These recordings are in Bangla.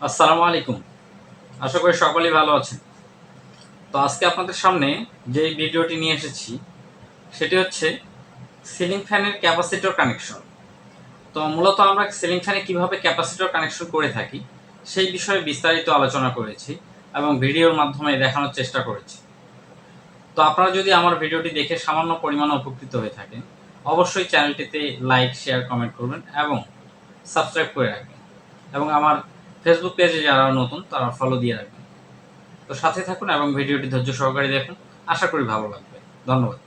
আসসালামু আলাইকুম। আশা করি সকলেই ভালো আছেন। তো আজকে আপনাদের সামনে যে ভিডিওটি নিয়ে এসেছি সেটি হচ্ছে সিলিং ফ্যানের ক্যাপাসিটর কানেকশন। তো মূলত আমরা সিলিং ফ্যানে কিভাবে ক্যাপাসিটর কানেকশন করে থাকি সেই বিষয়ে বিস্তারিত আলোচনা করেছি এবং ভিডিওর মাধ্যমে দেখানোর চেষ্টা করেছি। তো আপনারা যদি আমার ভিডিওটি দেখে সামান্য পরিমাণে উপকৃত হয়ে থাকেন, অবশ্যই চ্যানেলটিতে লাইক, শেয়ার, কমেন্ট করবেন এবং সাবস্ক্রাইব করে রাখবেন, এবং আমার ফেসবুক পেজে যারা নতুন তারা ফলো দিয়ে রাখবেন। তো সাথে থাকুন এবং ভিডিওটি ধৈর্য সহকারে দেখুন। আশা করি ভালো লাগবে। ধন্যবাদ।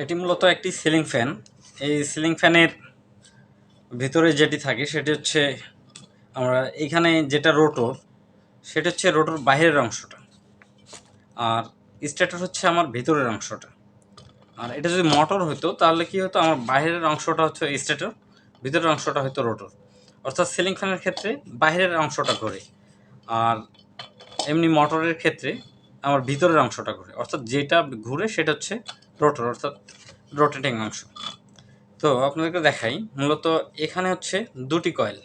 এটি মূলত একটি সিলিং ফ্যান। এই সিলিং ফ্যানের ভিতরে যেটি থাকে সেটি হচ্ছে আমরা এখানে যেটা রোটর, সেটা হচ্ছে রোটর বাইরের অংশটা, আর স্টেটর হচ্ছে আমার ভিতরের অংশটা। আর এটা যদি মোটর হতো তাহলে কি হতো, আমার বাইরের অংশটা হচ্ছে স্টেটর, ভিতরের অংশটা হয়তো রোটর। অর্থাৎ সিলিং ফ্যানের ক্ষেত্রে বাইরের অংশটা ঘোরে, আর এমনি মোটরের ক্ষেত্রে আমার ভিতরের অংশটা ঘুরে। অর্থাৎ যেটা ঘুরে সেটা হচ্ছে রোটর, অর্থাৎ রোটেটিং অংশ। তো আপনাদেরকে দেখাই, মূলত এখানে হচ্ছে দুটি কয়েল,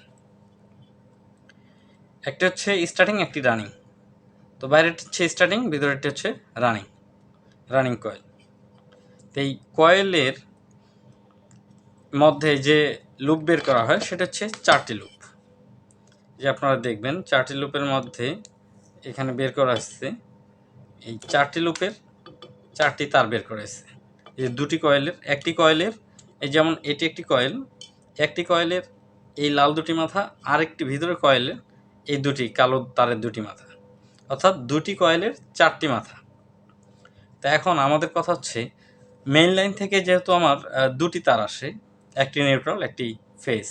একটা হচ্ছে স্টার্টিং, একটি রানিং। তো বাইরেটা হচ্ছে স্টার্টিং, ভিতরেরটা হচ্ছে রানিং কয়েল। তো এই কয়েলের মধ্যে যে লুপ বের করা হয় সেটা হচ্ছে 4টি লুপ। যে আপনারা দেখবেন 4টি লুপের মধ্যে এখানে বের করা হচ্ছে, এই 4টি লুপের 4টি তার বের করা হয়েছে। এই দুটি কয়েলের, একটি কয়েলের, এই যেমন এটি একটি কয়েলের এই লাল দুটি মাথা, আরেকটি ভিতরের কয়েলের এই দুটি কালো তারের দুটি মাথা, অর্থাৎ দুটি কয়েলের 4টি মাথা। তা এখন আমাদের কথা হচ্ছে, মেইন লাইন থেকে যেহেতু আমার দুটি তার আসে, একটি নিউট্রাল একটি ফেজ,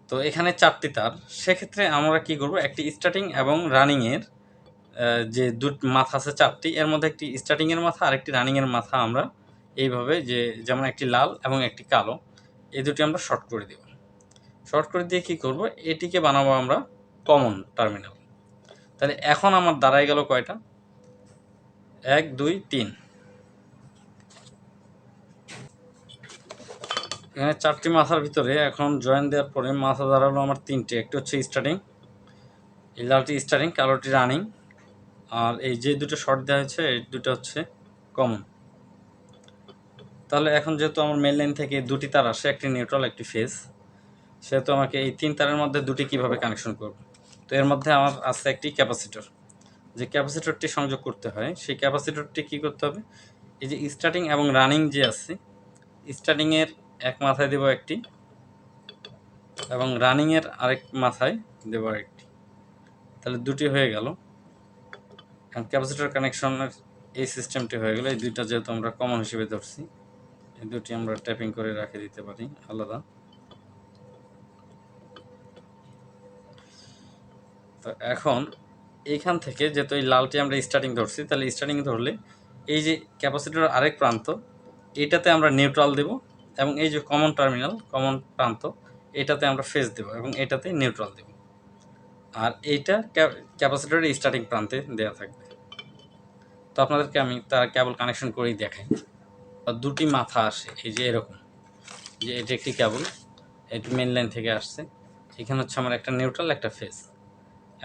তো এখানে 4টি তার। সেক্ষেত্রে আমরা কি করব, একটি স্টার্টিং এবং রানিংয়ের যে দুটি মাথা আছে 4টি, এর মধ্যে একটি স্টার্টিংয়ের মাথা আর একটি রানিংয়ের মাথা আমরা এইভাবে, যে যেমন একটি লাল এবং একটি কালো, এই দুটি আমরা শর্ট করে দেব। শর্ট করে দিয়ে কী করব, এটিকে বানাবো আমরা কমন টার্মিনাল। তাহলে এখন আমার দাঁড়ায় গেল কয়টা, 1 2 3, এখানে 4টি মাথার ভিতরে এখন জয়েন দেওয়ার পরে মাথা দাঁড়ালো আমার 3টে। একটি হচ্ছে স্টার্টিং, এই লালটি স্টার্টিং, কালোটি রানিং, আর এই যে দুটো শর্ট দেওয়া হয়েছে এই দুটো হচ্ছে কমন। তাহলে এখন যেহেতু আমার মেইন লাইন থেকে দুটি তার আসে, একটি নিউট্রাল একটি ফেজ, সেহেতু আমাকে এই 3 তারের মধ্যে দুটি কিভাবে কানেকশন করব। তো এর মধ্যে আমার আছে একটি ক্যাপাসিটর। যে ক্যাপাসিটরটি সংযোগ করতে হয়, সেই ক্যাপাসিটরটি কী করতে হবে, এই যে স্টার্টিং এবং রানিং যে আছে, স্টার্টিংয়ের এক মাথায় দেব একটি এবং রানিংয়ের আরেক মাথায় দেব আরেকটি। তাহলে দুটি হয়ে গেল। এখন ক্যাপাসিটর কানেকশনের এই সিস্টেমটি হয়ে গেল। এই দুইটা যেহেতু আমরা কমন হিসেবে ধরছি, এই দুটি আমরা ট্যাপিং করে রেখে দিতে পারি আলাদা। তো এখন এইখান থেকে যেহেতু এই লালটি আমরা স্টার্টিং ধরছি, তাহলে স্টার্টিং ধরলে এই যে ক্যাপাসিটরের আরেক প্রান্ত, এটাতে আমরা নিউট্রাল দেব, এবং এই যে কমন টার্মিনাল, কমন প্রান্ত, এটাতে আমরা ফেজ দেব এবং এটাতে নিউট্রাল দেব। আর এইটা ক্যাপাসিটরের স্টার্টিং প্রান্তে দেওয়া থাকবে। তো আপনাদেরকে আমি তার কেবল কানেকশন করেই দেখাই। দুটি মাথা আসে এই যে এরকম, যে এটি একটি কেবল, এটি মেন লাইন থেকে আসছে। এখানে হচ্ছে আমার একটা নিউট্রাল একটা ফেজ।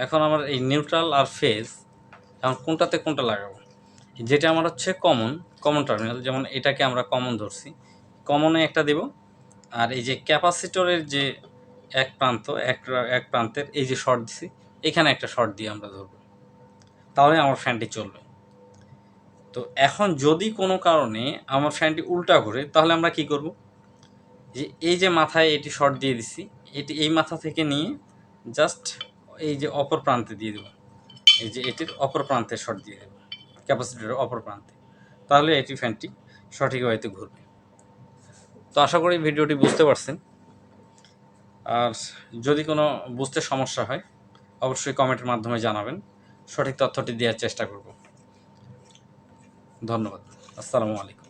এখন আমার এই নিউট্রাল আর ফেজ এখন কোনটাতে কোনটা লাগাবো, যেটা আমার হচ্ছে কমন টার্মিনাল, যেমন এটাকে আমরা কমন ধরছি, কমনে একটা দেব। আর এই যে ক্যাপাসিটরের যে এক প্রান্তের এই যে শর্ট দিছি, এখানে একটা শর্ট দিয়ে আমরা ধরবো, তাহলে আমার ফ্যানটি চলবে। তো এখন যদি কোনো কারণে আমার ফ্যানটি উল্টা ঘুরে, তাহলে আমরা কি করব, যে এই যে মাথায় এটি শর্ট দিয়ে দিছি, এটি এই মাথা থেকে নিয়ে জাস্ট এই যে অপর প্রান্তে দিয়ে দেবো, এই যে এটির অপর প্রান্তে শর্ট দিয়ে দেবো, ক্যাপাসিটরের অপর প্রান্তে, তাহলে এটি ফ্যানটি সঠিক ওয়েতে ঘুরবে। তো আশা করি ভিডিওটি বুঝতে পারছেন। আর যদি কোনো বুঝতে সমস্যা হয় অবশ্যই কমেন্টের মাধ্যমে জানাবেন, সঠিক তথ্যটি দেওয়ার চেষ্টা করব। ধন্যবাদ। আসসালামু আলাইকুম।